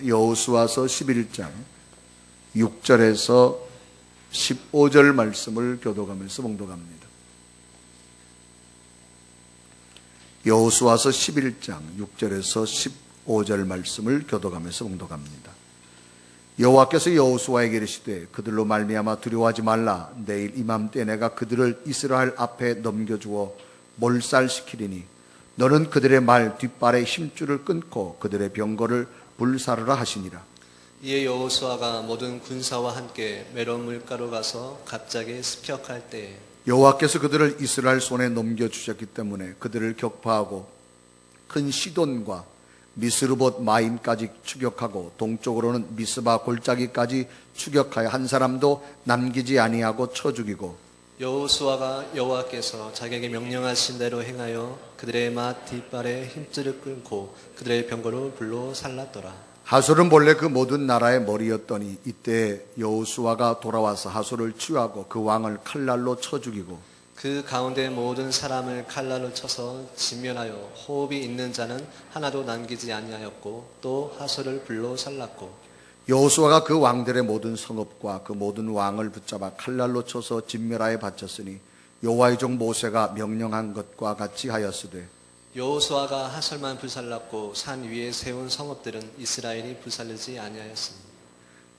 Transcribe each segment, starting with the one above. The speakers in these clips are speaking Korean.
여호수아서 11장 6절에서 15절 말씀을 교독하면서 봉독합니다. 여호수아서 11장 6절에서 15절 말씀을 교독하면서 봉독합니다. 여호와께서 여호수아에게 이르시되 그들로 말미암아 두려워하지 말라. 내일 이맘때 내가 그들을 이스라엘 앞에 넘겨주어 몰살시키리니 너는 그들의 말 뒷발에 힘줄을 끊고 그들의 병거를 불사르라 하시니라. 이에 여호수아가 모든 군사와 함께 메론 물가로 가서 갑자기 습격할 때에 여호와께서 그들을 이스라엘 손에 넘겨주셨기 때문에 그들을 격파하고 큰 시돈과 미스르봇 마임까지 추격하고 동쪽으로는 미스바 골짜기까지 추격하여 한 사람도 남기지 아니하고 쳐 죽이고 여호수아가 여호와께서 자기에게 명령하신 대로 행하여 그들의 막 뒷발에 힘줄을 끊고 그들의 병거를 불로 살랐더라. 하솔은 본래 그 모든 나라의 머리였더니 이때 여호수아가 돌아와서 하솔을 치유하고 그 왕을 칼날로 쳐 죽이고 그 가운데 모든 사람을 칼날로 쳐서 진멸하여 호흡이 있는 자는 하나도 남기지 아니하였고 또 하솔을 불로 살랐고 여호수아가 그 왕들의 모든 성읍과 그 모든 왕을 붙잡아 칼날로 쳐서 진멸하여 바쳤으니 여호와의 종 모세가 명령한 것과 같이 하였으되 여호수아가 하솔만 불살랐고 산 위에 세운 성읍들은 이스라엘이 불살르지 아니하였습니다.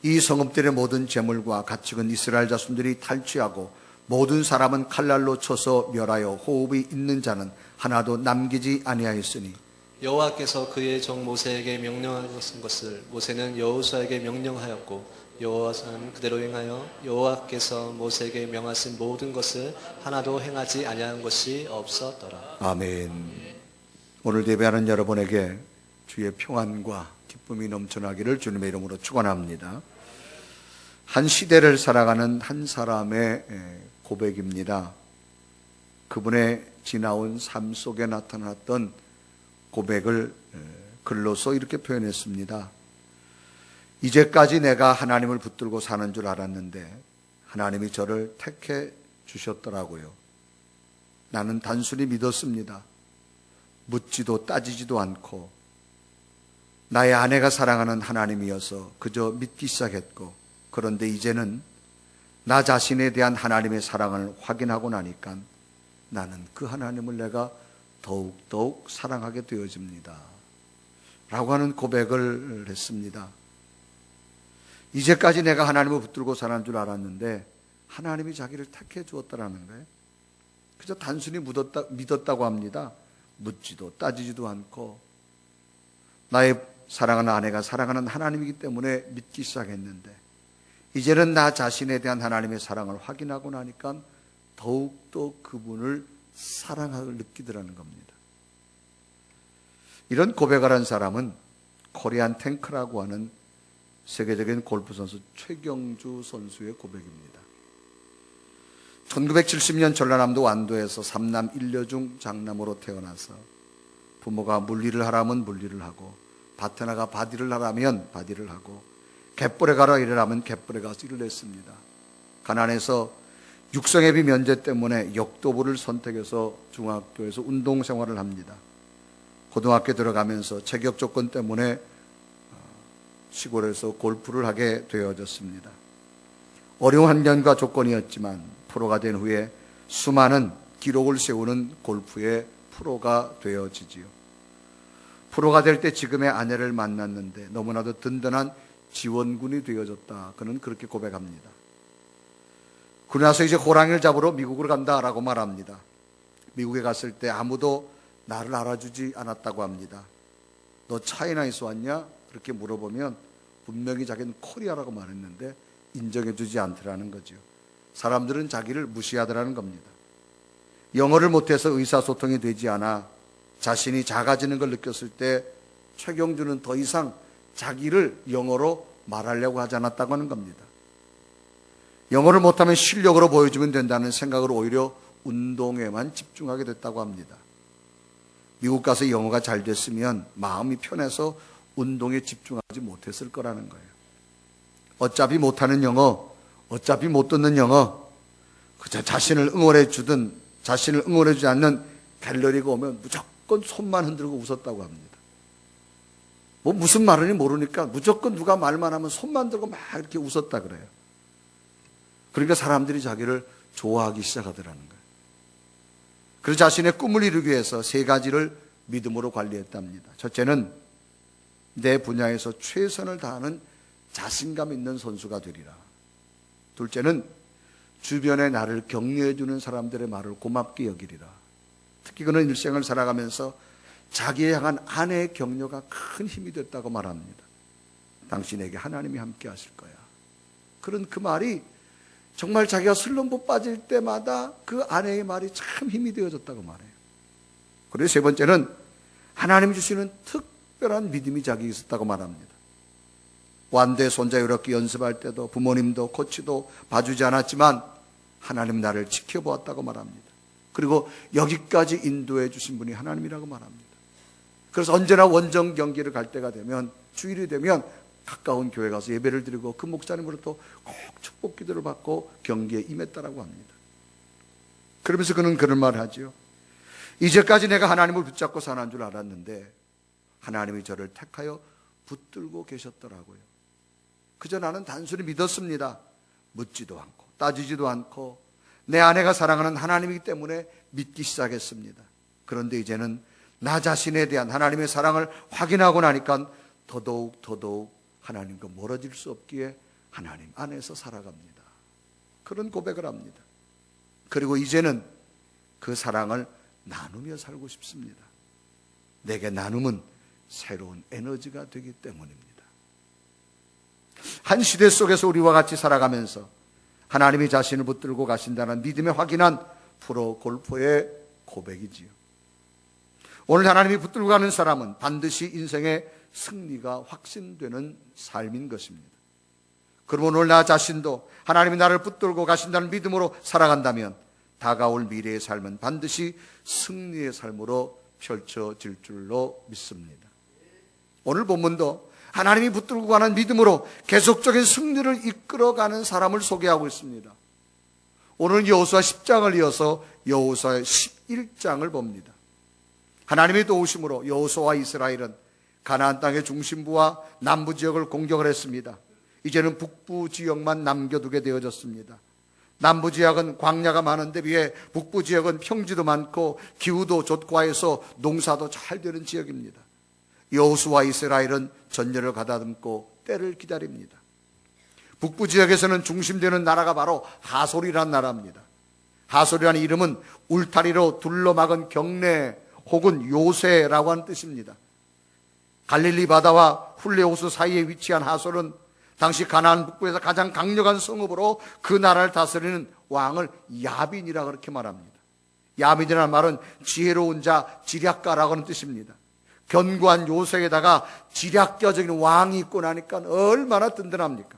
이 성읍들의 모든 재물과 가축은 이스라엘 자손들이 탈취하고 모든 사람은 칼날로 쳐서 멸하여 호흡이 있는 자는 하나도 남기지 아니하였으니 여호와께서 그의 종 모세에게 명령하신 것을 모세는 여호수아에게 명령하였고 여호수아는 그대로 행하여 여호와께서 모세에게 명하신 모든 것을 하나도 행하지 아니한 것이 없었더라. 아멘. 오늘 예배하는 여러분에게 주의 평안과 기쁨이 넘쳐나기를 주님의 이름으로 축원합니다. 한 시대를 살아가는 한 사람의 고백입니다. 그분의 지나온 삶 속에 나타났던 고백을 글로써 이렇게 표현했습니다. 이제까지 내가 하나님을 붙들고 사는 줄 알았는데 하나님이 저를 택해 주셨더라고요. 나는 단순히 믿었습니다. 묻지도 따지지도 않고 나의 아내가 사랑하는 하나님이어서 그저 믿기 시작했고 그런데 이제는 나 자신에 대한 하나님의 사랑을 확인하고 나니까 나는 그 하나님을 내가 더욱 사랑하게 되어집니다. 라고 하는 고백을 했습니다. 이제까지 내가 하나님을 붙들고 사는 줄 알았는데 하나님이 자기를 택해 주었다라는 거예요. 그저 단순히 믿었다고 합니다. 묻지도 따지지도 않고 나의 사랑하는 아내가 사랑하는 하나님이기 때문에 믿기 시작했는데 이제는 나 자신에 대한 하나님의 사랑을 확인하고 나니까 더욱더 그분을 사랑을 느끼더라는 겁니다. 이런 고백을 한 사람은 코리안 탱크라고 하는 세계적인 골프 선수 최경주 선수의 고백입니다. 1970년 전라남도 완도에서 3남 1녀 중 장남으로 태어나서 부모가 물일을 하라면 물일을 하고 밭에 나가 바디를 하라면 바디를 하고 갯벌에 가라 일을 하면 갯벌에 가서 일을 했습니다. 가난해서 육성회비 면제 때문에 역도부를 선택해서 중학교에서 운동생활을 합니다. 고등학교 들어가면서 체격 조건 때문에 시골에서 골프를 하게 되어졌습니다. 어려운 환경과 조건이었지만 프로가 된 후에 수많은 기록을 세우는 골프의 프로가 되어지지요. 프로가 될 때 지금의 아내를 만났는데 너무나도 든든한 지원군이 되어졌다. 그는 그렇게 고백합니다. 그러고 나서 이제 호랑이를 잡으러 미국으로 간다라고 말합니다. 미국에 갔을 때 아무도 나를 알아주지 않았다고 합니다. 너 차이나에서 왔냐? 그렇게 물어보면 분명히 자기는 코리아라고 말했는데 인정해주지 않더라는 거죠. 사람들은 자기를 무시하더라는 겁니다. 영어를 못해서 의사소통이 되지 않아 자신이 작아지는 걸 느꼈을 때 최경주는 더 이상 자기를 영어로 말하려고 하지 않았다고 하는 겁니다. 영어를 못하면 실력으로 보여주면 된다는 생각으로 오히려 운동에만 집중하게 됐다고 합니다. 미국 가서 영어가 잘 됐으면 마음이 편해서 운동에 집중하지 못했을 거라는 거예요. 어차피 못하는 영어, 어차피 못 듣는 영어, 그저 자신을 응원해 주든 자신을 응원해 주지 않는 갤러리가 오면 무조건 손만 흔들고 웃었다고 합니다. 뭐 무슨 말인지 모르니까 무조건 누가 말만 하면 손만 들고 막 이렇게 웃었다 그래요. 그러니까 사람들이 자기를 좋아하기 시작하더라는 거예요. 그래서 자신의 꿈을 이루기 위해서 세 가지를 믿음으로 관리했답니다. 첫째는 내 분야에서 최선을 다하는 자신감 있는 선수가 되리라. 둘째는 주변에 나를 격려해 주는 사람들의 말을 고맙게 여기리라. 특히 그는 일생을 살아가면서 자기에 향한 아내의 격려가 큰 힘이 됐다고 말합니다. 당신에게 하나님이 함께 하실 거야. 그런 그 말이 정말 자기가 슬럼프 빠질 때마다 그 아내의 말이 참 힘이 되어졌다고 말해요. 그리고 세 번째는 하나님이 주시는 특별한 믿음이 자기에 있었다고 말합니다. 완대 손자 이렇게 연습할 때도 부모님도 코치도 봐주지 않았지만 하나님 나를 지켜보았다고 말합니다. 그리고 여기까지 인도해 주신 분이 하나님이라고 말합니다. 그래서 언제나 원정 경기를 갈 때가 되면, 주일이 되면 가까운 교회 가서 예배를 드리고 그 목사님으로부터 꼭 축복 기도를 받고 경기에 임했다라고 합니다. 그러면서 그는 그런 말을 하죠. 이제까지 내가 하나님을 붙잡고 사는 줄 알았는데 하나님이 저를 택하여 붙들고 계셨더라고요. 그저 나는 단순히 믿었습니다. 묻지도 않고 따지지도 않고 내 아내가 사랑하는 하나님이기 때문에 믿기 시작했습니다. 그런데 이제는 나 자신에 대한 하나님의 사랑을 확인하고 나니까 더더욱 하나님과 멀어질 수 없기에 하나님 안에서 살아갑니다. 그런 고백을 합니다. 그리고 이제는 그 사랑을 나누며 살고 싶습니다. 내게 나눔은 새로운 에너지가 되기 때문입니다. 한 시대 속에서 우리와 같이 살아가면서 하나님이 자신을 붙들고 가신다는 믿음에 확인한 프로 골퍼의 고백이지요. 오늘 하나님이 붙들고 가는 사람은 반드시 인생의 승리가 확신되는 삶인 것입니다. 그러면 오늘 나 자신도 하나님이 나를 붙들고 가신다는 믿음으로 살아간다면 다가올 미래의 삶은 반드시 승리의 삶으로 펼쳐질 줄로 믿습니다. 오늘 본문도 하나님이 붙들고 가는 믿음으로 계속적인 승리를 이끌어가는 사람을 소개하고 있습니다. 오늘 여호수아 10장을 이어서 여호수아 11장을 봅니다. 하나님의 도우심으로 여호수아와 이스라엘은 가나안 땅의 중심부와 남부 지역을 공격을 했습니다. 이제는 북부 지역만 남겨두게 되어졌습니다. 남부 지역은 광야가 많은데 비해 북부 지역은 평지도 많고 기후도 좋고 해서 농사도 잘 되는 지역입니다. 여호수아와 이스라엘은 전열을 가다듬고 때를 기다립니다. 북부 지역에서는 중심되는 나라가 바로 하솔이라는 나라입니다. 하솔이라는 이름은 울타리로 둘러막은 경내 혹은 요새라고 하는 뜻입니다. 갈릴리 바다와 훌레 호수 사이에 위치한 하솔은 당시 가나안 북부에서 가장 강력한 성읍으로 그 나라를 다스리는 왕을 야빈이라 그렇게 말합니다. 야빈이라는 말은 지혜로운 자, 지략가라고 하는 뜻입니다. 견고한 요새에다가 지략가적인 왕이 있고 나니까 얼마나 든든합니까?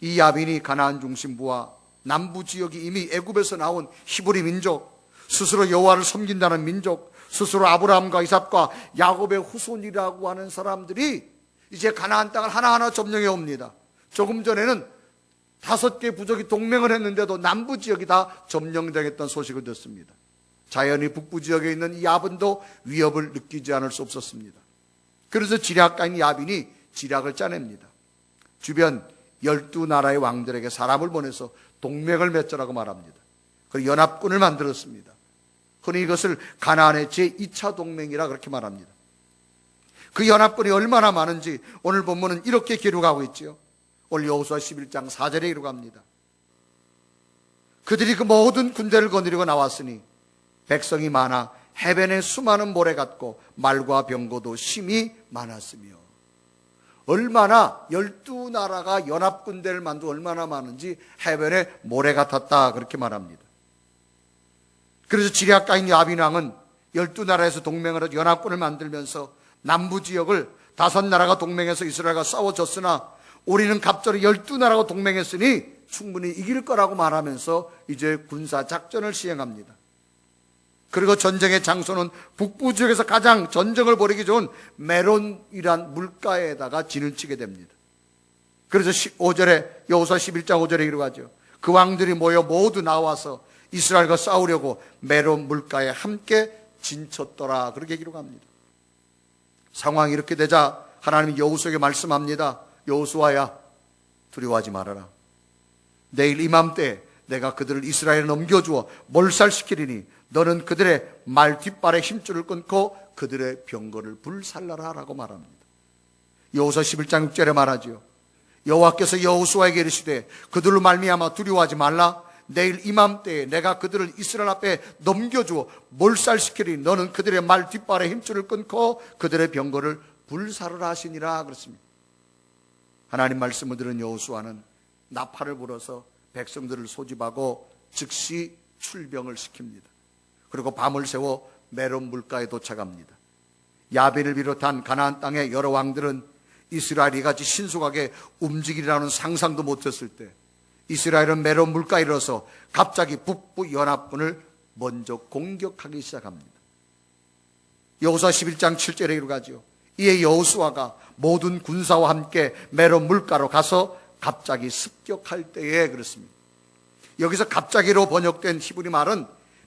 이 야빈이 가나안 중심부와 남부 지역이 이미 애굽에서 나온 히브리 민족, 스스로 여호와를 섬긴다는 민족, 스스로 아브라함과 이삭과 야곱의 후손이라고 하는 사람들이 이제 가나안 땅을 하나하나 점령해 옵니다. 조금 전에는 5개 부족이 동맹을 했는데도 남부 지역이 다 점령당했던 소식을 듣습니다. 자연히 북부 지역에 있는 이 야빈도 위협을 느끼지 않을 수 없었습니다. 그래서 지략가인 야빈이 지략을 짜냅니다. 주변 12나라의 왕들에게 사람을 보내서 동맹을 맺자라고 말합니다. 그리고 연합군을 만들었습니다. 흔히 이것을 가나안의 제2차 동맹이라 그렇게 말합니다. 그 연합군이 얼마나 많은지 오늘 본문은 이렇게 기록하고 있죠. 오늘 여호수아 11장 4절에 기록합니다. 그들이 그 모든 군대를 거느리고 나왔으니 백성이 많아 해변에 수많은 모래 같고 말과 병거도 심히 많았으며, 얼마나 12나라가 연합군대를 만들고 얼마나 많은지 해변에 모래 같았다 그렇게 말합니다. 그래서 지략가인 야빈 왕은 12나라에서 동맹을 해서 연합군을 만들면서 남부 지역을 5나라가 동맹해서 이스라엘과 싸워졌으나 우리는 갑자기 12나라가 동맹했으니 충분히 이길 거라고 말하면서 이제 군사 작전을 시행합니다. 그리고 전쟁의 장소는 북부 지역에서 가장 전쟁을 벌이기 좋은 메론이란 물가에다가 진을 치게 됩니다. 그래서 5절에 여호수아 11장 5절에 기록하죠. 그 왕들이 모여 모두 나와서 이스라엘과 싸우려고 메론 물가에 함께 진쳤더라 그렇게 기록합니다. 상황이 이렇게 되자 하나님이 여호수아에게 말씀합니다. 여호수아야, 두려워하지 말아라. 내일 이맘때 내가 그들을 이스라엘에 넘겨주어 몰살시키리니 너는 그들의 말 뒷발에 힘줄을 끊고 그들의 병거를 불살라라 라고 말합니다. 여호수아 11장 6절에 말하지요. 여호와께서 여호수아에게 이르시되 그들로 말미암아 두려워하지 말라. 내일 이맘때에 내가 그들을 이스라엘 앞에 넘겨주어 몰살시키리니 너는 그들의 말 뒷발에 힘줄을 끊고 그들의 병거를 불사르라 하시니라 그렇습니다. 하나님 말씀을 들은 여호수아는 나팔을 불어서 백성들을 소집하고 즉시 출병을 시킵니다. 그리고 밤을 새워 메론 물가에 도착합니다. 야빈을 비롯한 가나안 땅의 여러 왕들은 이스라엘이 같이 신속하게 움직이리라는 상상도 못했을 때 이스라엘은 메론 물가에 이르러서 갑자기 북부 연합군을 먼저 공격하기 시작합니다. 여호수아 11장 7절에 이르가지요. 이에 여호수아가 모든 군사와 함께 메론 물가로 가서 갑자기 습격할 때에 그렇습니다. 여기서 갑자기로 번역된 히브리 말은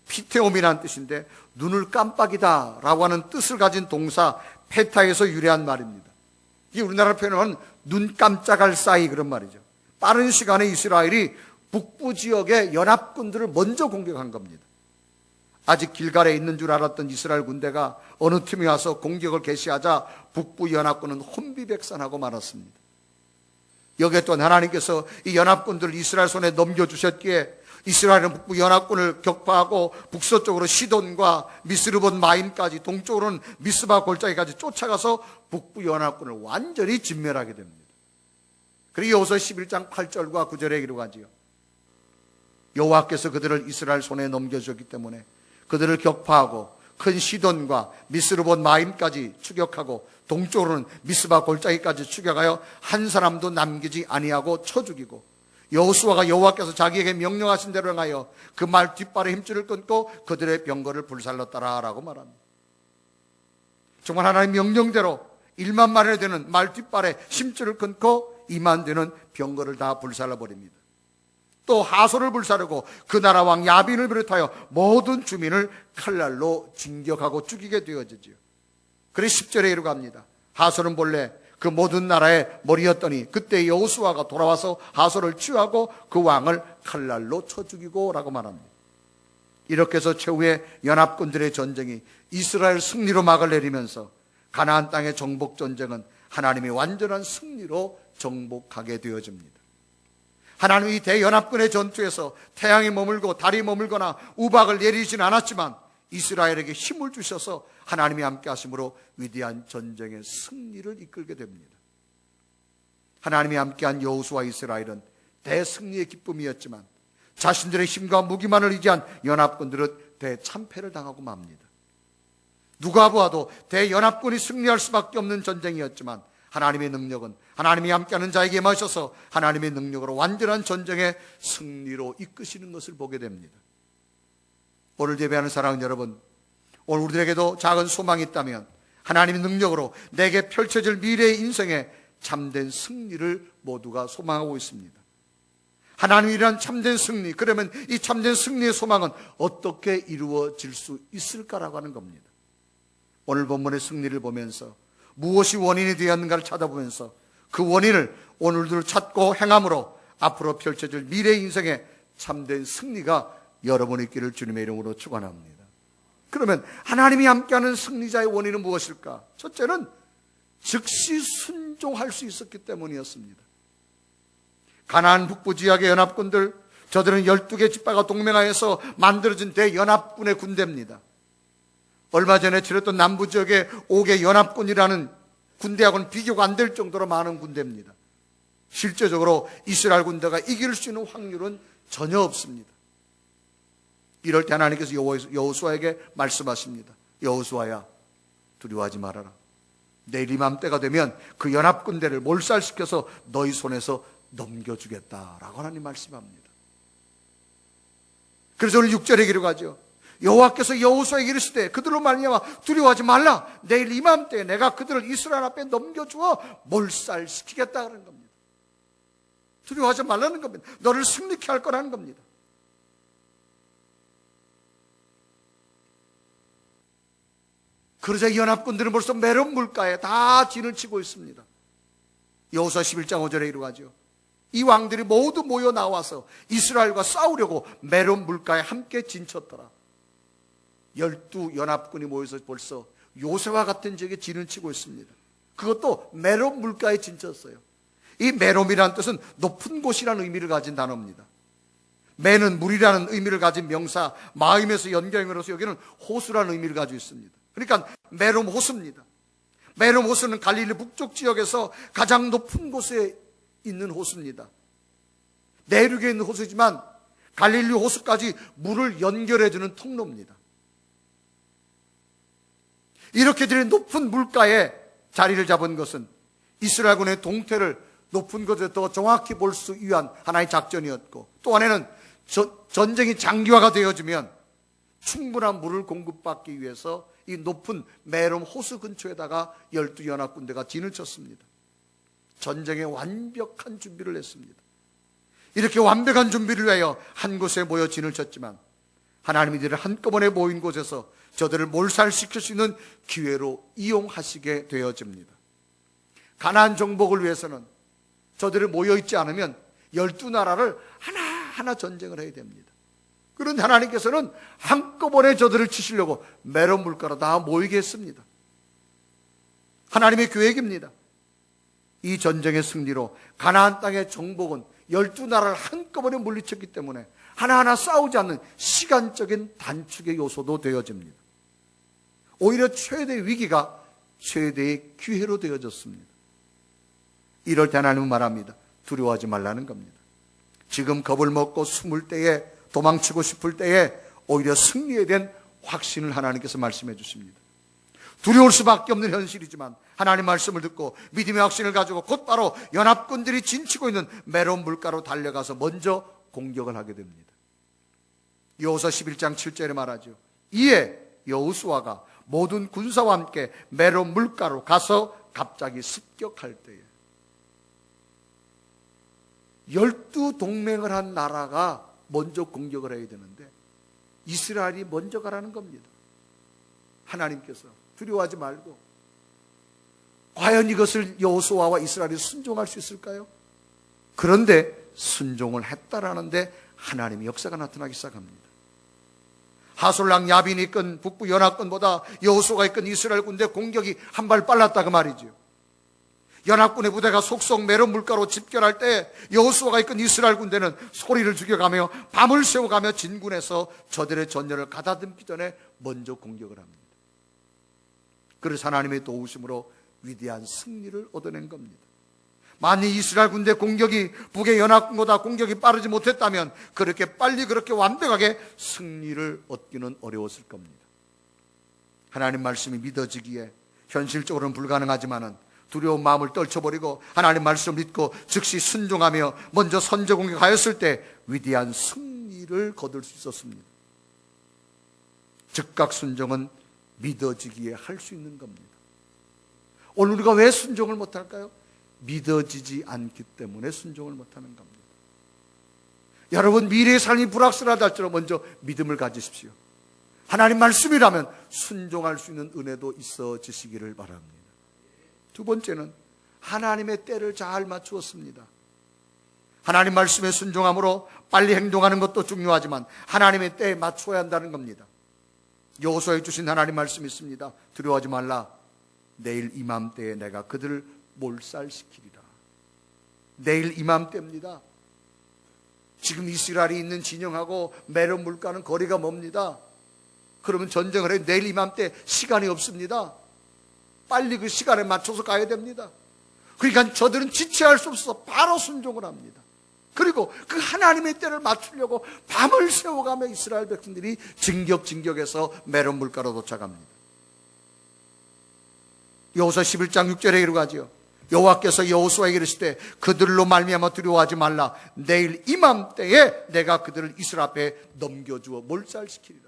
피테옴이라는 뜻인데 눈을 깜빡이다 라고 하는 뜻을 가진 동사 페타에서 유래한 말입니다. 이게 우리나라 표현은 눈 깜짝할 사이 그런 말이죠. 빠른 시간에 이스라엘이 북부 지역의 연합군들을 먼저 공격한 겁니다. 아직 길갈에 있는 줄 알았던 이스라엘 군대가 어느 틈에 와서 공격을 개시하자 북부 연합군은 혼비백산하고 말았습니다. 여기에 또한 하나님께서 이 연합군들을 이스라엘 손에 넘겨주셨기에 이스라엘은 북부 연합군을 격파하고 북서쪽으로 시돈과 미스르본 마임까지, 동쪽으로는 미스바 골짜기까지 쫓아가서 북부 연합군을 완전히 진멸하게 됩니다. 그리고 여호수아 11장 8절과 9절에 기록하지요. 여호와께서 그들을 이스라엘 손에 넘겨주셨기 때문에 그들을 격파하고 큰 시돈과 미스르본 마임까지 추격하고 동쪽으로는 미스바 골짜기까지 추격하여 한 사람도 남기지 아니하고 쳐 죽이고 여호수아가 여호와께서 자기에게 명령하신 대로 행하여 그 말 뒷발에 힘줄을 끊고 그들의 병거를 불살랐더라 라고 말합니다. 정말 하나님 명령대로 1만 마리나 되는 말 뒷발에 힘줄을 끊고 2만 되는 병거를 다 불살라버립니다. 또 하솔을 불사르고 그 나라 왕 야빈을 비롯하여 모든 주민을 칼날로 진격하고 죽이게 되어지지요. 그래서 10절에 이르고 합니다. 하솔은 본래 그 모든 나라의 머리였더니 그때 여호수아가 돌아와서 하솔을 취하고 그 왕을 칼날로 쳐 죽이고 라고 말합니다. 이렇게 해서 최후의 연합군들의 전쟁이 이스라엘 승리로 막을 내리면서 가나안 땅의 정복 전쟁은 하나님의 완전한 승리로 정복하게 되어집니다. 하나님이 대연합군의 전투에서 태양이 머물고 달이 머물거나 우박을 내리지는 않았지만 이스라엘에게 힘을 주셔서 하나님이 함께 하심으로 위대한 전쟁의 승리를 이끌게 됩니다. 하나님이 함께한 여호수아 이스라엘은 대승리의 기쁨이었지만 자신들의 힘과 무기만을 의지한 연합군들은 대참패를 당하고 맙니다. 누가 보아도 대연합군이 승리할 수밖에 없는 전쟁이었지만 하나님의 능력은 하나님이 함께하는 자에게 마셔서 하나님의 능력으로 완전한 전쟁의 승리로 이끄시는 것을 보게 됩니다. 오늘 예배하는 사랑하는 여러분, 오늘 우리에게도 작은 소망이 있다면 하나님의 능력으로 내게 펼쳐질 미래의 인생에 참된 승리를 모두가 소망하고 있습니다. 하나님이란 참된 승리, 그러면 이 참된 승리의 소망은 어떻게 이루어질 수 있을까라고 하는 겁니다. 오늘 본문의 승리를 보면서 무엇이 원인이 되었는가를 찾아보면서 그 원인을 오늘도 찾고 행함으로 앞으로 펼쳐질 미래의 인생에 참된 승리가 여러분이 있기를 주님의 이름으로 축원합니다. 그러면 하나님이 함께하는 승리자의 원인은 무엇일까? 첫째는 즉시 순종할 수 있었기 때문이었습니다. 가나안 북부 지역의 연합군들, 저들은 12개 지파가 동맹하여서 만들어진 대연합군의 군대입니다. 얼마 전에 치렀던 남부 지역의 5개 연합군이라는 군대하고는 비교가 안 될 정도로 많은 군대입니다. 실제적으로 이스라엘 군대가 이길 수 있는 확률은 전혀 없습니다. 이럴 때 하나님께서 여호수아에게 말씀하십니다. 여호수아야, 두려워하지 말아라. 내일 이맘때가 되면 그 연합군대를 몰살시켜서 너희 손에서 넘겨주겠다라고 하나님 말씀합니다. 그래서 오늘 6절에 기록하죠. 여호와께서 여호수아에게 이르시되 그들로 말미암아 두려워하지 말라. 내일 이맘때에 내가 그들을 이스라엘 앞에 넘겨주어 몰살시키겠다는 겁니다. 두려워하지 말라는 겁니다. 너를 승리케 할 거라는 겁니다. 그러자 연합군들은 벌써 메론 물가에 다 진을 치고 있습니다. 여호수아 11장 5절에 이루어가죠. 이 왕들이 모두 모여 나와서 이스라엘과 싸우려고 메론 물가에 함께 진쳤더라. 12 연합군이 모여서 벌써 요새와 같은 지역에 진을 치고 있습니다. 그것도 메론 물가에 진쳤어요. 이 메롬이라는 뜻은 높은 곳이라는 의미를 가진 단어입니다. 메는 물이라는 의미를 가진 명사, 마임에서 연결해서 여기는 호수라는 의미를 가지고 있습니다. 그러니까 메롬 호수입니다. 메롬 호수는 갈릴리 북쪽 지역에서 가장 높은 곳에 있는 호수입니다. 내륙에 있는 호수지만 갈릴리 호수까지 물을 연결해주는 통로입니다. 이렇게 된 높은 물가에 자리를 잡은 것은 이스라엘군의 동태를 높은 곳에 더 정확히 볼 수 위한 하나의 작전이었고, 또 하나는 전쟁이 장기화가 되어지면 충분한 물을 공급받기 위해서 이 높은 메롬 호수 근처에다가 12연합군대가 진을 쳤습니다. 전쟁에 완벽한 준비를 했습니다. 이렇게 완벽한 준비를 위하여 한 곳에 모여 진을 쳤지만 하나님이 이들을 한꺼번에 모인 곳에서 저들을 몰살시킬 수 있는 기회로 이용하시게 되어집니다. 가나안 정복을 위해서는 저들이 모여있지 않으면 12나라를 하나하나 전쟁을 해야 됩니다. 그런데 하나님께서는 한꺼번에 저들을 치시려고 메론 물가로 다 모이게 했습니다. 하나님의 계획입니다. 이 전쟁의 승리로 가나안 땅의 정복은 12나라를 한꺼번에 물리쳤기 때문에 하나하나 싸우지 않는 시간적인 단축의 요소도 되어집니다. 오히려 최대의 위기가 최대의 기회로 되어졌습니다. 이럴 때 하나님은 말합니다. 두려워하지 말라는 겁니다. 지금 겁을 먹고 숨을 때에, 도망치고 싶을 때에 오히려 승리에 대한 확신을 하나님께서 말씀해 주십니다. 두려울 수밖에 없는 현실이지만 하나님 말씀을 듣고 믿음의 확신을 가지고 곧바로 연합군들이 진치고 있는 메론 물가로 달려가서 먼저 공격을 하게 됩니다. 여호수아 11장 7절에 말하죠. 이에 여호수아가 모든 군사와 함께 메론 물가로 가서 갑자기 습격할 때에 12 동맹을 한 나라가 먼저 공격을 해야 되는데 이스라엘이 먼저 가라는 겁니다. 하나님께서 두려워하지 말고, 과연 이것을 여호수아와 이스라엘이 순종할 수 있을까요? 그런데 순종을 했다라는데 하나님의 역사가 나타나기 시작합니다. 하솔랑 야빈이 이끈 북부 연합군보다 여호수아가 이끈 이스라엘 군대 공격이 한 발 빨랐다 그 말이죠. 연합군의 부대가 속속 메론 물가로 집결할 때 여호수아가 이끈 이스라엘 군대는 소리를 죽여가며 밤을 새워가며 진군해서 저들의 전열을 가다듬기 전에 먼저 공격을 합니다. 그래서 하나님의 도우심으로 위대한 승리를 얻어낸 겁니다. 만일 이스라엘 군대 공격이 북의 연합군보다 공격이 빠르지 못했다면 그렇게 빨리 그렇게 완벽하게 승리를 얻기는 어려웠을 겁니다. 하나님 말씀이 믿어지기에 현실적으로는 불가능하지만은 두려운 마음을 떨쳐버리고 하나님 말씀을 믿고 즉시 순종하며 먼저 선제 공격하였을 때 위대한 승리를 거둘 수 있었습니다. 즉각 순종은 믿어지기에 할 수 있는 겁니다. 오늘 우리가 왜 순종을 못할까요? 믿어지지 않기 때문에 순종을 못하는 겁니다. 여러분, 미래의 삶이 불확실하다 할지라도 먼저 믿음을 가지십시오. 하나님 말씀이라면 순종할 수 있는 은혜도 있어지시기를 바랍니다. 두 번째는 하나님의 때를 잘 맞추었습니다. 하나님 말씀에 순종함으로 빨리 행동하는 것도 중요하지만 하나님의 때에 맞춰야 한다는 겁니다. 여호수아에 주신 하나님 말씀이 있습니다. 두려워하지 말라. 내일 이맘때에 내가 그들을 몰살시키리라. 내일 이맘때입니다. 지금 이스라엘이 있는 진영하고 메론 물가는 거리가 멉니다. 그러면 전쟁을 해. 내일 이맘때 시간이 없습니다. 빨리 그 시간에 맞춰서 가야 됩니다. 그러니까 저들은 지체할 수 없어서 바로 순종을 합니다. 그리고 그 하나님의 때를 맞추려고 밤을 새워가며 이스라엘 백성들이 진격해서 메론 물가로 도착합니다. 여호수아 11장 6절에 이르가지요. 여호와께서 여호수아에게 이르시되 그들로 말미암아 두려워하지 말라. 내일 이맘때에 내가 그들을 이스라엘 앞에 넘겨주어 몰살시키리라.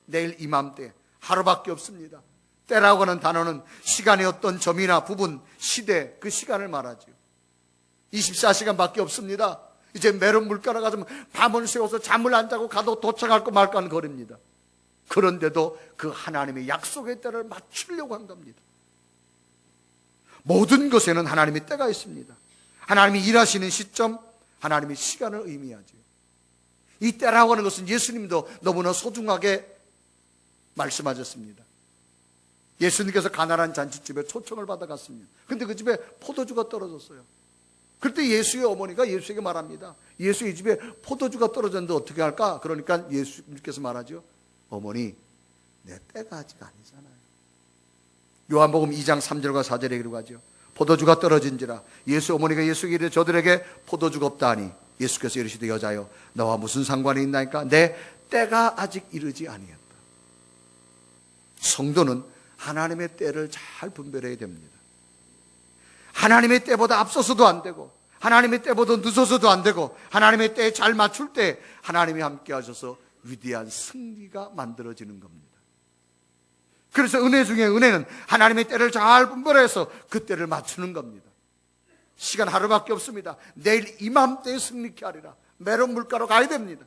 내일 이맘때, 하루밖에 없습니다. 때라고 하는 단어는 시간의 어떤 점이나 부분, 시대, 그 시간을 말하죠. 24시간밖에 없습니다. 이제 메론 물가로 가서 밤을 새워서 잠을 안 자고 가도 도착할 거 말까 하는 거리입니다. 그런데도 그 하나님의 약속의 때를 맞추려고 한 겁니다. 모든 것에는 하나님의 때가 있습니다. 하나님이 일하시는 시점, 하나님의 시간을 의미하죠. 이 때라고 하는 것은 예수님도 너무나 소중하게 말씀하셨습니다. 예수님께서 가난한 잔치집에 초청을 받아갔습니다. 그런데 그 집에 포도주가 떨어졌어요. 그때 예수의 어머니가 예수에게 말합니다. 예수의 집에 포도주가 떨어졌는데 어떻게 할까? 그러니까 예수님께서 말하죠. 어머니, 내 때가 아직 아니잖아요. 요한복음 2장 3절과 4절에 기록하죠. 포도주가 떨어진지라 예수 어머니가 예수에게 이르되 저들에게 포도주가 없다 하니 예수께서 이르시되 여자여 너와 무슨 상관이 있나이까? 내 때가 아직 이르지 아니했다. 성도는 하나님의 때를 잘 분별해야 됩니다. 하나님의 때보다 앞서서도 안 되고 하나님의 때보다 늦어서도 안 되고 하나님의 때에 잘 맞출 때 하나님이 함께 하셔서 위대한 승리가 만들어지는 겁니다. 그래서 은혜 중에 은혜는 하나님의 때를 잘 분별해서 그 때를 맞추는 겁니다. 시간 하루밖에 없습니다. 내일 이맘때에 승리케 하리라. 메론 물가로 가야 됩니다.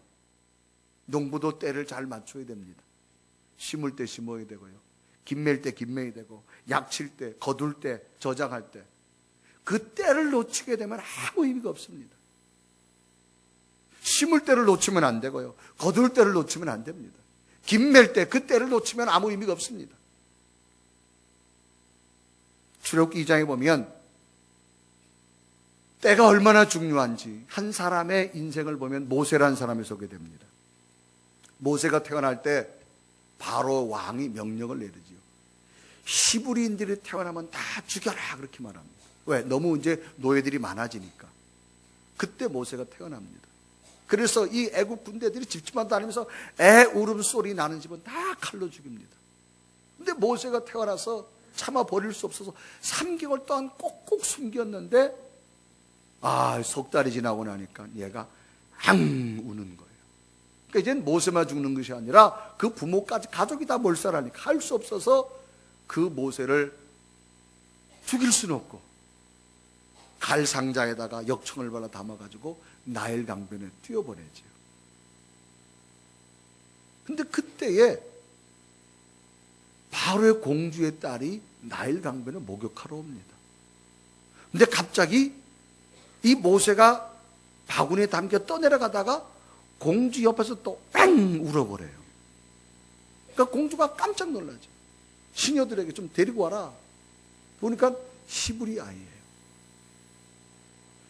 농부도 때를 잘 맞춰야 됩니다. 심을 때 심어야 되고요. 김맬 때 김매야 되고 약칠 때, 거둘 때, 저장할 때 그 때를 놓치게 되면 아무 의미가 없습니다. 심을 때를 놓치면 안 되고요. 거둘 때를 놓치면 안 됩니다. 김맬 때 그 때를 놓치면 아무 의미가 없습니다. 출애굽기 2장에 보면 때가 얼마나 중요한지 한 사람의 인생을 보면 모세라는 사람이 소개됩니다. 모세가 태어날 때 바로 왕이 명령을 내리지요. 히브리인들이 태어나면 다 죽여라 그렇게 말합니다. 왜? 너무 이제 노예들이 많아지니까. 그때 모세가 태어납니다. 그래서 이 애국 군대들이 집집만 다니면서 애 울음소리 나는 집은 다 칼로 죽입니다. 근데 모세가 태어나서 차마 버릴 수 없어서 3개월 동안 꼭꼭 숨겼는데 석 달이 지나고 나니까 얘가 앙 우는 거예요. 그러니까 이제는 모세만 죽는 것이 아니라 그 부모까지 가족이 다 몰살하니까 할 수 없어서 그 모세를 죽일 수는 없고 갈 상자에다가 역청을 발라 담아가지고 나일 강변에 뛰어보내지요. 근데 그때에 바로의 공주의 딸이 나일 강변에 목욕하러 옵니다. 근데 갑자기 이 모세가 바구니에 담겨 떠내려가다가 공주 옆에서 또 뺑 울어버려요. 그러니까 공주가 깜짝 놀라죠. 시녀들에게 좀 데리고 와라. 보니까 히브리 아이예요.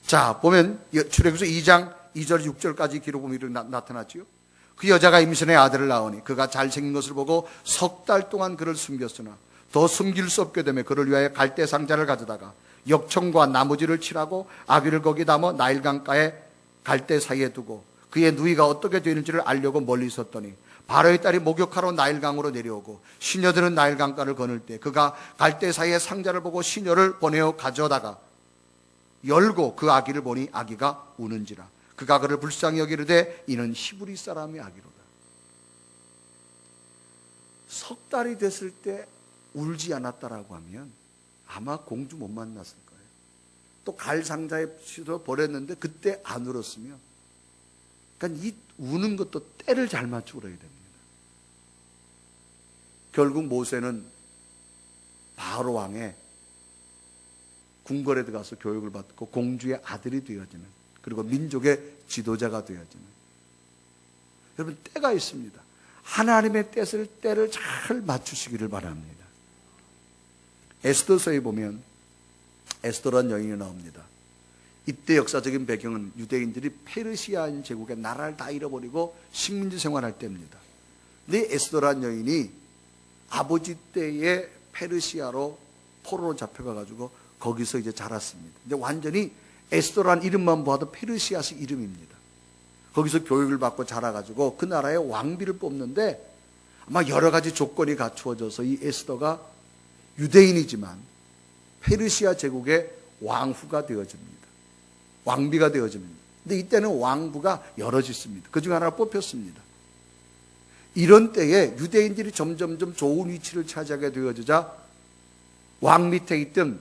자, 보면 출애굽기서 2장 2절 6절까지 기록이 나타났지요. 그 여자가 임신의 아들을 낳으니 그가 잘생긴 것을 보고 3달 동안 그를 숨겼으나 더 숨길 수 없게 되며 그를 위하여 갈대 상자를 가져다가 역청과 나무지를 칠하고 아귀를 거기 담아 나일강가에 갈대 사이에 두고 그의 누이가 어떻게 되는지를 알려고 멀리 있었더니 바로의 딸이 목욕하러 나일강으로 내려오고 시녀들은 나일강가를 거닐 때 그가 갈대 사이에 상자를 보고 시녀를 보내어 가져다가 열고 그 아기를 보니 아기가 우는지라 그가 그를 불쌍히 여기르되 이는 히브리 사람의 아기로다. 3달이 됐을 때 울지 않았다라고 하면 아마 공주 못 만났을 거예요. 또 갈 상자에 버렸는데 그때 안 울었으면 그러니까 이 우는 것도 때를 잘 맞추고 그래야 됩니다. 결국 모세는 바로 왕의 궁궐에 들어가서 교육을 받고 공주의 아들이 되어지는 그리고 민족의 지도자가 되어지는 여러분 때가 있습니다. 하나님의 때를 잘 맞추시기를 바랍니다. 에스더서에 보면 에스더라는 여인이 나옵니다. 이때 역사적인 배경은 유대인들이 페르시아인 제국의 나라를 다 잃어버리고 식민지 생활할 때입니다. 근데 에스더라는 여인이 아버지 때에 페르시아로 포로로 잡혀가가지고 거기서 이제 자랐습니다. 근데 완전히 에스더라는 이름만 보아도 페르시아식 이름입니다. 거기서 교육을 받고 자라가지고 그 나라의 왕비를 뽑는데 아마 여러 가지 조건이 갖추어져서 이 에스더가 유대인이지만 페르시아 제국의 왕후가 되어집니다. 왕비가 되어집니다. 근데 이때는 왕부가 여럿 있습니다. 그 중 하나를 뽑혔습니다. 이런 때에 유대인들이 점점점 좋은 위치를 차지하게 되어지자 왕 밑에 있던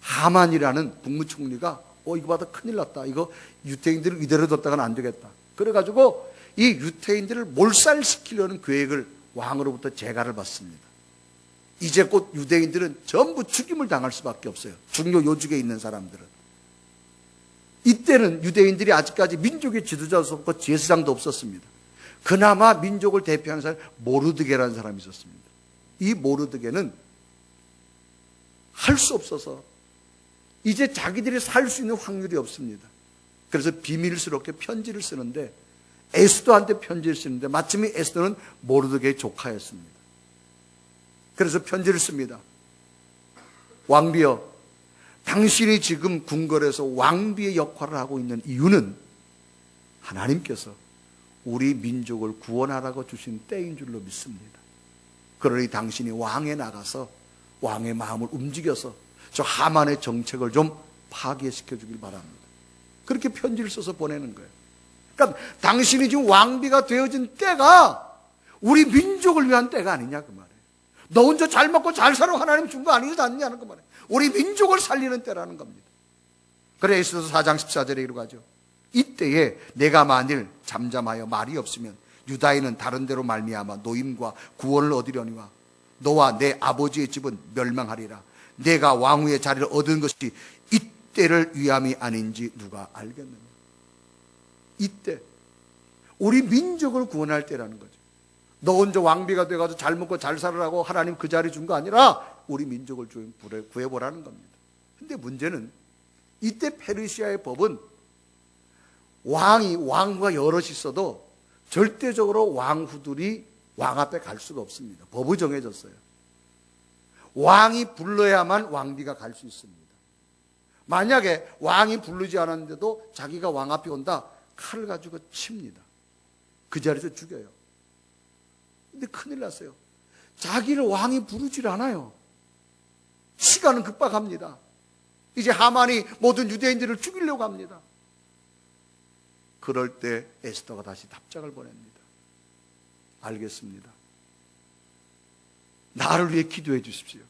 하만이라는 국무총리가 이거 받아 큰일 났다. 이거 유대인들을 이대로 뒀다가는 안 되겠다. 그래가지고 이 유대인들을 몰살시키려는 계획을 왕으로부터 재가를 받습니다. 이제 곧 유대인들은 전부 죽임을 당할 수밖에 없어요. 중요 요직에 있는 사람들은. 이때는 유대인들이 아직까지 민족의 지도자도 없고 제사장도 없었습니다. 그나마 민족을 대표하는 사람이 모르드게라는 사람이 있었습니다. 이 모르드게는 할 수 없어서 이제 자기들이 살 수 있는 확률이 없습니다. 그래서 비밀스럽게 편지를 쓰는데, 에스더한테 편지를 쓰는데, 마침 에스더는 모르드게의 조카였습니다. 그래서 편지를 씁니다. 왕비여, 당신이 지금 궁궐에서 왕비의 역할을 하고 있는 이유는 하나님께서 우리 민족을 구원하라고 주신 때인 줄로 믿습니다. 그러니 당신이 왕에 나가서 왕의 마음을 움직여서 저 하만의 정책을 좀 파괴시켜 주길 바랍니다. 그렇게 편지를 써서 보내는 거예요. 그러니까 당신이 지금 왕비가 되어진 때가 우리 민족을 위한 때가 아니냐 그 말이에요. 너 혼자 잘 먹고 잘 살아 하나님 준 거 아니지 않냐는 그 말이에요. 우리 민족을 살리는 때라는 겁니다. 그래 에스더 4장 14절에 이러고 하죠. 이때에 내가 만일 잠잠하여 말이 없으면 유다인은 다른 데로 말미암아 노임과 구원을 얻으려니와 너와 내 아버지의 집은 멸망하리라. 내가 왕후의 자리를 얻은 것이 이때를 위함이 아닌지 누가 알겠느냐. 이때 우리 민족을 구원할 때라는 거죠. 너 혼자 왕비가 돼가지고 잘 먹고 잘 살으라고 하나님 그 자리 준 거 아니라 우리 민족을 구해보라는 겁니다. 근데 문제는 이때 페르시아의 법은 왕후가 여럿이 있어도 절대적으로 왕후들이 왕 앞에 갈 수가 없습니다. 법이 정해졌어요. 왕이 불러야만 왕비가 갈 수 있습니다. 만약에 왕이 부르지 않았는데도 자기가 왕 앞에 온다, 칼을 가지고 칩니다. 그 자리에서 죽여요. 근데 큰일 났어요. 자기를 왕이 부르질 않아요. 시간은 급박합니다. 이제 하만이 모든 유대인들을 죽이려고 합니다. 그럴 때 에스더가 다시 답장을 보냅니다. 알겠습니다. 나를 위해 기도해 주십시오.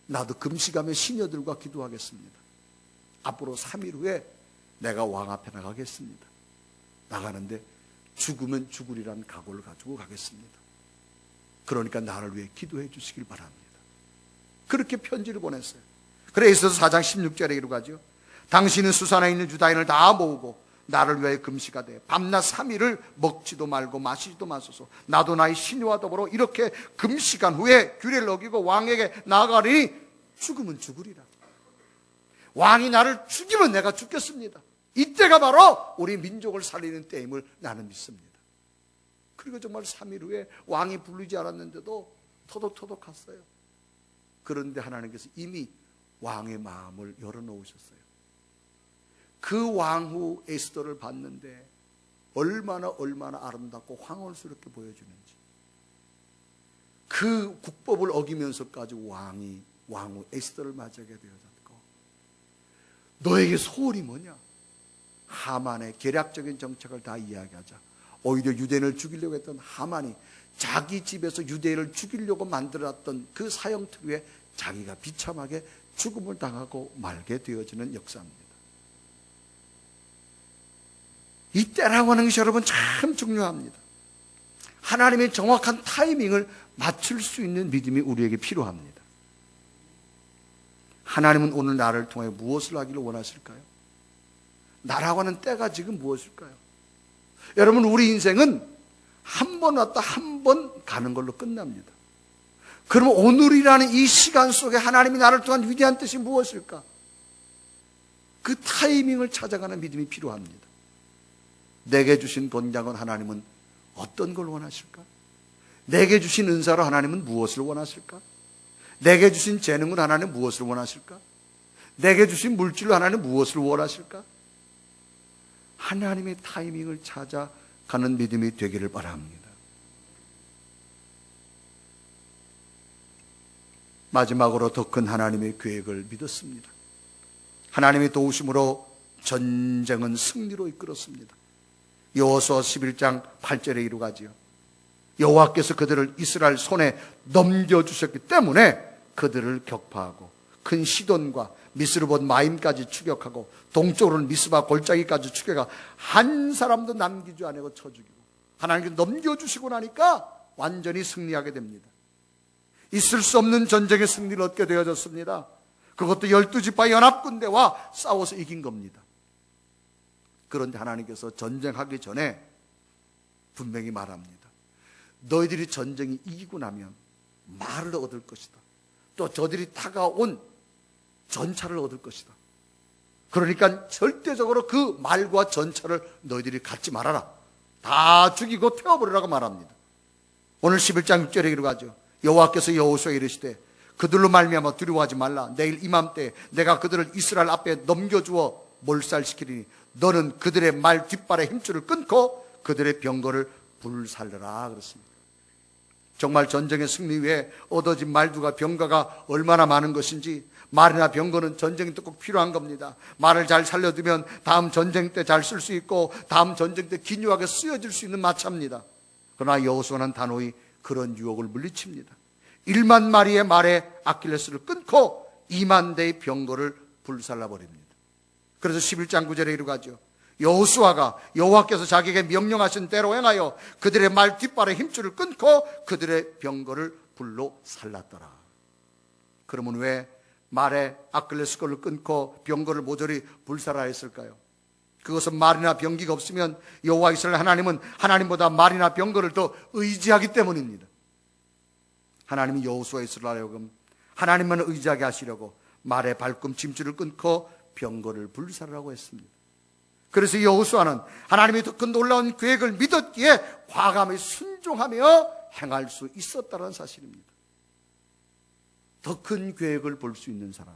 나도 금식하며 시녀들과 기도하겠습니다. 앞으로 3일 후에 내가 왕 앞에 나가겠습니다. 나가는데 죽으면 죽으리란 각오를 가지고 가겠습니다. 그러니까 나를 위해 기도해 주시길 바랍니다. 그렇게 편지를 보냈어요. 그래서 4장 16절에 이르고 가죠. 당신은 수산에 있는 유다인을 다 모으고 나를 위하여 금식하되 밤낮 3일을 먹지도 말고 마시지도 마소서. 나도 나의 시녀와 더불어 이렇게 금식한 후에 규례를 어기고 왕에게 나아가리니 죽으면 죽으리라. 왕이 나를 죽이면 내가 죽겠습니다. 이때가 바로 우리 민족을 살리는 때임을 나는 믿습니다. 그리고 정말 3일 후에 왕이 부르지 않았는데도 터덕터덕 갔어요. 그런데 하나님께서 이미 왕의 마음을 열어놓으셨어요. 그 왕후 에스더를 봤는데 얼마나 아름답고 황홀스럽게 보여주는지. 그 국법을 어기면서까지 왕후 에스더를 맞이하게 되어졌고, 너에게 소원이 뭐냐? 하만의 계략적인 정책을 다 이야기하자. 오히려 유대인을 죽이려고 했던 하만이 자기 집에서 유대인을 죽이려고 만들었던 그 사형특위에 자기가 비참하게 죽음을 당하고 말게 되어지는 역사입니다. 이 때라고 하는 것이 여러분 참 중요합니다. 하나님의 정확한 타이밍을 맞출 수 있는 믿음이 우리에게 필요합니다. 하나님은 오늘 나를 통해 무엇을 하기를 원하실까요? 나라고 하는 때가 지금 무엇일까요? 여러분, 우리 인생은 한 번 왔다 한 번 가는 걸로 끝납니다. 그러면 오늘이라는 이 시간 속에 하나님이 나를 통한 위대한 뜻이 무엇일까? 그 타이밍을 찾아가는 믿음이 필요합니다. 내게 주신 본장은 하나님은 어떤 걸 원하실까? 내게 주신 은사로 하나님은 무엇을 원하실까? 내게 주신 재능으로 하나님은 무엇을 원하실까? 내게 주신 물질로 하나님은 무엇을 원하실까? 하나님의 타이밍을 찾아가는 믿음이 되기를 바랍니다. 마지막으로 더 큰 하나님의 계획을 믿었습니다. 하나님의 도우심으로 전쟁은 승리로 이끌었습니다. 여호수아 11장 8절에 이루어가지요. 여호와께서 그들을 이스라엘 손에 넘겨주셨기 때문에 그들을 격파하고 큰 시돈과 미스르봇 마임까지 추격하고 동쪽으로는 미스바 골짜기까지 추격하고 한 사람도 남기지 않고 쳐 죽이고 하나님께 넘겨주시고 나니까 완전히 승리하게 됩니다. 있을 수 없는 전쟁의 승리를 얻게 되어졌습니다. 그것도 12지파 연합군대와 싸워서 이긴 겁니다. 그런데 하나님께서 전쟁하기 전에 분명히 말합니다. 너희들이 전쟁이 이기고 나면 말을 얻을 것이다. 또 저들이 다가온 전차를 얻을 것이다. 그러니까 절대적으로 그 말과 전차를 너희들이 갖지 말아라. 다 죽이고 태워버리라고 말합니다. 오늘 11장 6절에 이르가죠. 여호와께서 여호수아에게 이르시되 그들로 말미암아 두려워하지 말라. 내일 이맘때 내가 그들을 이스라엘 앞에 넘겨주어 몰살시키리니 너는 그들의 말 뒷발의 힘줄을 끊고 그들의 병거를 불살르라 그렇습니다. 정말 전쟁의 승리 위에 얻어진 말두가 병거가 얼마나 많은 것인지, 말이나 병거는 전쟁 때 꼭 필요한 겁니다. 말을 잘 살려두면 다음 전쟁 때 잘 쓸 수 있고 다음 전쟁 때 기묘하게 쓰여질 수 있는 마차입니다. 그러나 여호수아는 단호히 그런 유혹을 물리칩니다. 1만 마리의 말에 아킬레스를 끊고 2만 대의 병거를 불살라버립니다. 그래서 11장 9절에 이르가죠. 여호수아가 여호와께서 자기에게 명령하신 대로 행하여 그들의 말 뒷발의 힘줄을 끊고 그들의 병거를 불로 살랐더라. 그러면 왜 말에 아킬레스 건을 끊고 병거를 모조리 불살라 했을까요? 그것은 말이나 병기가 없으면 여호와 이스라엘 하나님은 하나님보다 말이나 병거를 더 의지하기 때문입니다. 하나님이 여호수아 이스라엘 하여금 하나님만 의지하게 하시려고 말의 발꿈 짐줄을 끊고 병거를 불살라고 했습니다. 그래서 여호수아는 하나님의 더 큰 놀라운 계획을 믿었기에 과감히 순종하며 행할 수 있었다는 사실입니다. 더 큰 계획을 볼 수 있는 사람,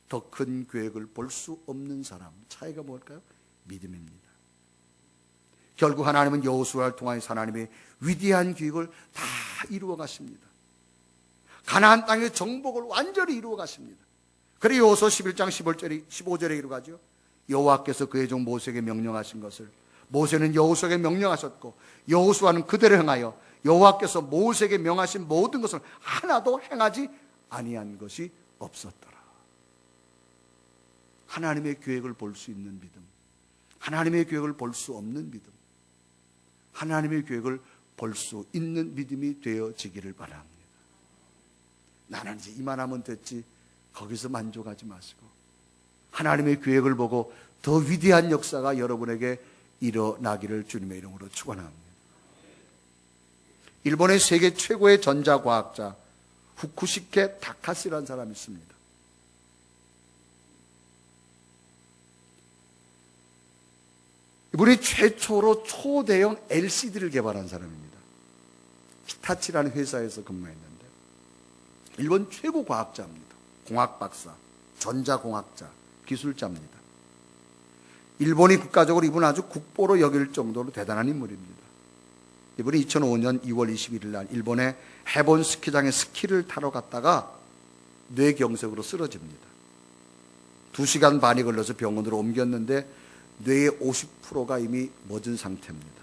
더 큰 계획을 볼 수 없는 사람, 차이가 뭘까요? 믿음입니다. 결국 하나님은 여호수아를 통하여서 하나님의 위대한 계획을 다 이루어 가십니다. 가나안 땅의 정복을 완전히 이루어 가십니다. 그래 여호수아 11장 15절에 이루어가죠. 여호와께서 그의 종 모세에게 명령하신 것을 모세는 여호수아에게 명령하셨고 여호수아는 그대로 행하여 여호와께서 모세에게 명하신 모든 것을 하나도 행하지 아니한 것이 없었더라. 하나님의 계획을 볼 수 있는 믿음, 하나님의 계획을 볼 수 없는 믿음, 하나님의 계획을 볼 수 있는 믿음이 되어지기를 바랍니다. 나는 이제 이만하면 됐지 거기서 만족하지 마시고 하나님의 계획을 보고 더 위대한 역사가 여러분에게 일어나기를 주님의 이름으로 축원합니다. 일본의 세계 최고의 전자과학자 후쿠시케 타카시라는 사람이 있습니다. 이분이 최초로 초대형 LCD를 개발한 사람입니다. 히타치라는 회사에서 근무했는데 일본 최고 과학자입니다. 공학 박사, 전자공학자, 기술자입니다. 일본이 국가적으로 이분 아주 국보로 여길 정도로 대단한 인물입니다. 이분이 2005년 2월 21일 날 일본의 해본 스키장에 스키를 타러 갔다가 뇌경색으로 쓰러집니다. 2시간 반이 걸려서 병원으로 옮겼는데 뇌의 50%가 이미 멎은 상태입니다.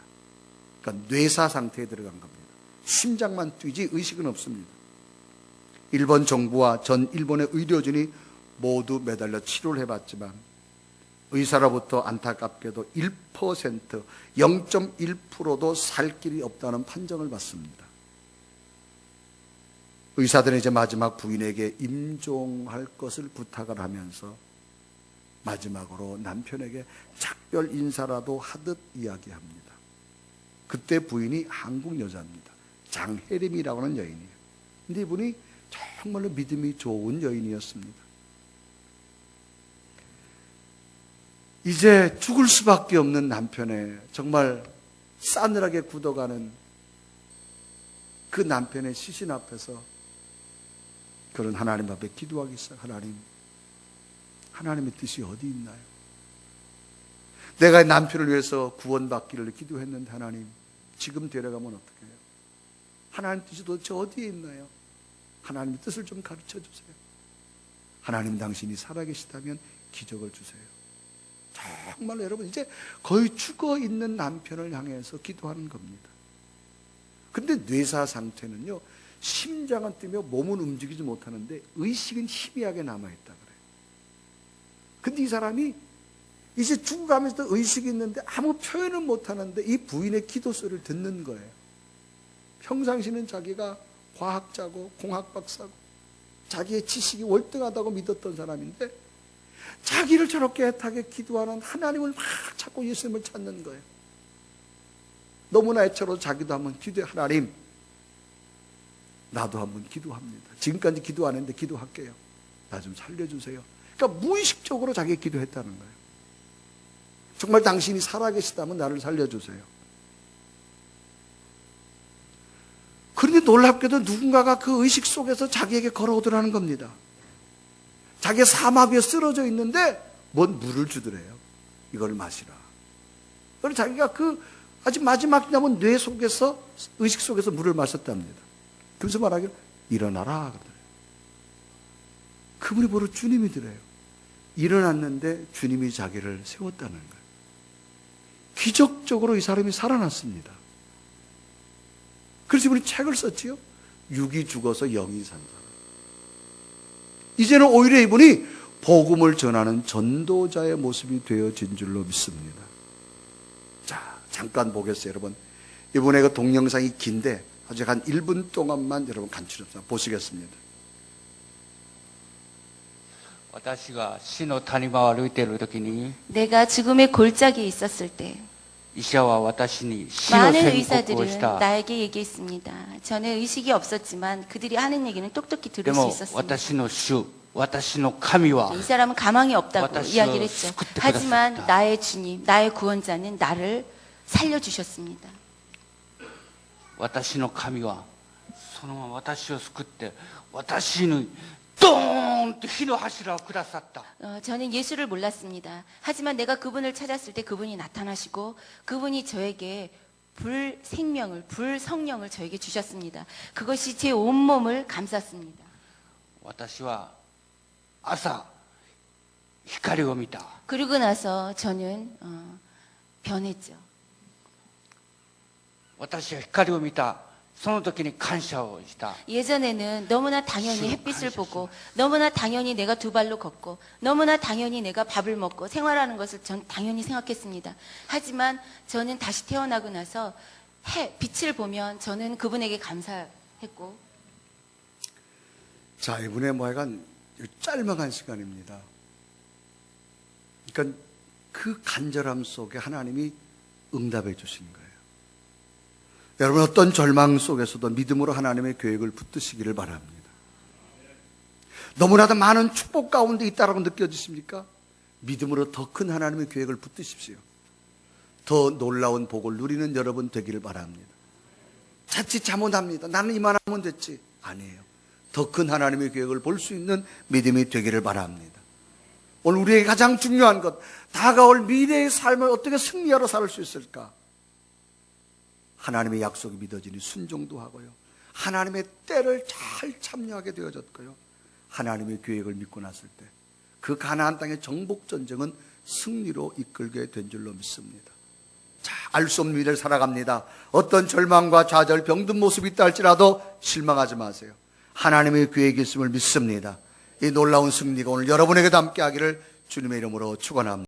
그러니까 뇌사 상태에 들어간 겁니다. 심장만 뛰지 의식은 없습니다. 일본 정부와 전 일본의 의료진이 모두 매달려 치료를 해봤지만 의사로부터 안타깝게도 1%, 0.1%도 살 길이 없다는 판정을 받습니다. 의사들은 이제 마지막 부인에게 임종할 것을 부탁을 하면서 마지막으로 남편에게 작별 인사라도 하듯 이야기합니다. 그때 부인이 한국 여자입니다. 장혜림이라고 하는 여인이에요. 근데 이분이 정말로 믿음이 좋은 여인이었습니다. 이제 죽을 수밖에 없는 남편의 정말 싸늘하게 굳어가는 그 남편의 시신 앞에서 그런 하나님 앞에 기도하기 시작. 하나님의 뜻이 어디 있나요? 내가 남편을 위해서 구원받기를 기도했는데 하나님 지금 데려가면 어떻게 해요? 하나님 뜻이 도대체 어디에 있나요? 하나님의 뜻을 좀 가르쳐 주세요. 하나님 당신이 살아계시다면 기적을 주세요. 정말로 여러분 이제 거의 죽어 있는 남편을 향해서 기도하는 겁니다. 근데 뇌사 상태는요, 심장은 뛰며 몸은 움직이지 못하는데 의식은 희미하게 남아있다 그래요. 근데 이 사람이 이제 죽어가면서도 의식이 있는데 아무 표현은 못하는데 이 부인의 기도 소리를 듣는 거예요. 평상시는 자기가 과학자고 공학 박사고 자기의 지식이 월등하다고 믿었던 사람인데 자기를 저렇게 애타게 기도하는 하나님을 막 찾고 예수님을 찾는 거예요. 너무나 애처로 자기도 한번 기도해. 하나님, 나도 한번 기도합니다. 지금까지 기도 안 했는데 기도할게요. 나 좀 살려주세요. 그러니까 무의식적으로 자기가 기도했다는 거예요. 정말 당신이 살아계시다면 나를 살려주세요. 그런데 놀랍게도 누군가가 그 의식 속에서 자기에게 걸어오더라는 겁니다. 자기가 사막 위에 쓰러져 있는데 뭔 물을 주더래요. 이걸 마시라. 그래서 자기가 그 아주 마지막 남은 뇌 속에서, 의식 속에서 물을 마셨답니다. 그래서 말하기를 일어나라 그러더래요. 그분이 바로 주님이더래요. 일어났는데 주님이 자기를 세웠다는 거예요. 기적적으로 이 사람이 살아났습니다. 그래서 이분이 책을 썼지요. 육이 죽어서 영이 산다. 이제는 오히려 이분이 복음을 전하는 전도자의 모습이 되어진 줄로 믿습니다. 자, 잠깐 보겠어요, 여러분. 이번에 그 동영상이 긴데 아직 한 1분 동안만 여러분 간추려서 보시겠습니다. 私が死の谷間を歩いている時に 내가 죽음의 골짜기에 있었을 때 医者は私に死の 많은 宣告をし 의사들은 た。 나에게 얘기했습니다. 저는 의식이 없었지만 그들이 하는 얘기는 똑똑히 で 들을 수 も 있었습니다. 私の主、私の神は 이 사람은 가망이 없다고私を 이야기를 했죠.救ってくださった。 하지만 나의 주님, 나의 구원자는 나를 살려주셨습니다. 私の神はそのまま私を救って私にドーンと火の柱をくださった。 저는 예수를 몰랐습니다. 하지만 내가 그분을 찾았을 때 그분이 나타나시고 그분이 저에게 불생명을, 불성령을 저에게 주셨습니다. 그것이 제 온몸을 감쌌습니다. 私は朝光を見た。 그리고 나서 저는 변했죠. 私は光を見た。その時に感謝をした。 예전에는 너무나 당연히 햇빛을 보고 너무나 당연히 내가 두 발로 걷고 너무나 당연히 내가 밥을 먹고 생활하는 것을 전 당연히 생각했습니다. 하지만 저는 다시 태어나고 나서 빛을 보면 저는 그분에게 감사했고. 자, 이번에 뭐 하여간 짤막한 시간입니다. 그러니까 그 간절함 속에 하나님이 응답해 주신 거예요. 여러분, 어떤 절망 속에서도 믿음으로 하나님의 계획을 붙드시기를 바랍니다. 너무나도 많은 축복 가운데 있다라고 느껴지십니까? 믿음으로 더 큰 하나님의 계획을 붙드십시오. 더 놀라운 복을 누리는 여러분 되기를 바랍니다. 자칫 잘못합니다. 나는 이만하면 됐지. 아니에요. 더 큰 하나님의 계획을 볼 수 있는 믿음이 되기를 바랍니다. 오늘 우리에게 가장 중요한 것, 다가올 미래의 삶을 어떻게 승리하러 살 수 있을까? 하나님의 약속이 믿어지니 순종도 하고요. 하나님의 때를 잘 참여하게 되어졌고요. 하나님의 계획을 믿고 났을 때 그 가나안 땅의 정복 전쟁은 승리로 이끌게 된 줄로 믿습니다. 자, 알 수 없는 미래를 살아갑니다. 어떤 절망과 좌절, 병든 모습이 있다 할지라도 실망하지 마세요. 하나님의 계획이 있음을 믿습니다. 이 놀라운 승리가 오늘 여러분에게도 함께 하기를 주님의 이름으로 축원합니다.